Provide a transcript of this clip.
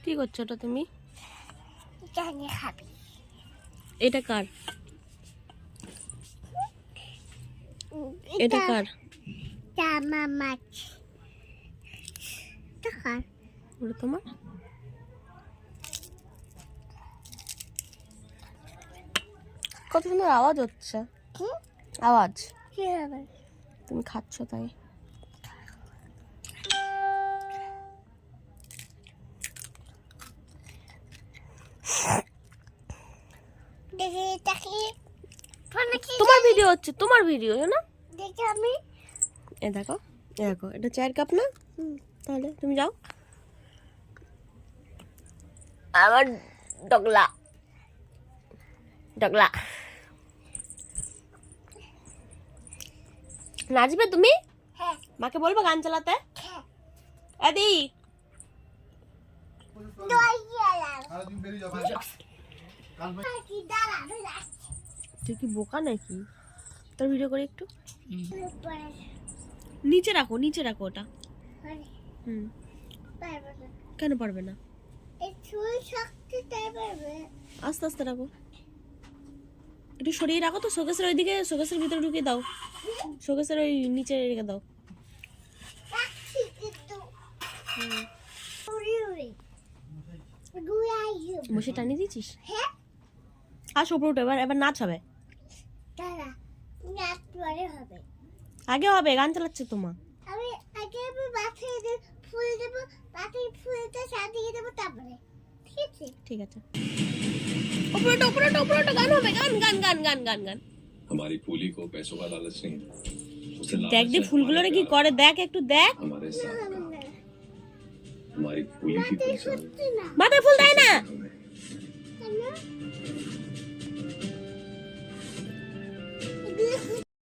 কি করছো ওটা তুমি? জানি খাবি। এটা কার? এটা কার? জামা মাছ। এটা কার? ওটা তোমার? কত সুন্দর আওয়াজ হচ্ছে। কি? আওয়াজ। কি হবে? তুমি খাচ্ছ তাই। দেখি দেখি ফোনে কি তোমার ভিডিও হচ্ছে, তোমার ভিডিও না? দেখি আমি। এ দেখো, এ দেখো, এটা চায়ের কাপ না? তাহলে তুমি যাও। আমার ডগলা ডগলা নাচবে তুমি? হ্যাঁ মাকে বলবো গান চালাতে? হ্যাঁ। আদি দই গেলাম। কি দাঁড়া তুই কি বোকা নাকি? তোর ভিডিও করে একটু পরে নিচে রাখো, নিচে রাখো ওটা। হুম, পারবো না। কেন পারবে না? এই চুল শক্তি তাই পারবে। আস্তে আস্তে রাখো, একটু সরিয়ে রাখো তো। শোকেসের ওইদিকে, শোকেসের ভিতরে ঢুকিয়ে দাও, শোকেসের ওই নিচে রেখে দাও। রাখছি কিন্তু উড়ি উড়ি গুয়াই হবে। বসে টানিয়ে দিয়েছিস? হ্যাঁ আসো উপরে উঠো, এবার এবার নাচ হবে। দাঁড়া নাচ পরে হবে। আগে হবে, গান চালাচ্ছে তোমা। আমি আগে মাথায় ফুল দেবো, মাথায় ফুলটা সাজিয়ে দেবো, তারপরে ঠিক আছে। ঠিক আছে, উপরে ওঠো, উপরে ওঠো, উপরে ওঠো, গান হবে, গান গান গান গান গান গান। हमारी फूली को पैसों का लालच नहीं है। उसे দেখ लालच দি है ফুলগুলো हमारे কি प्यार করে, দেখ একটু দেখ। का, हमारे साथ का। हमारी फूली की মাথায় पहचान সত্যি না মাথায় ফুল দেয় না। हमें কেন?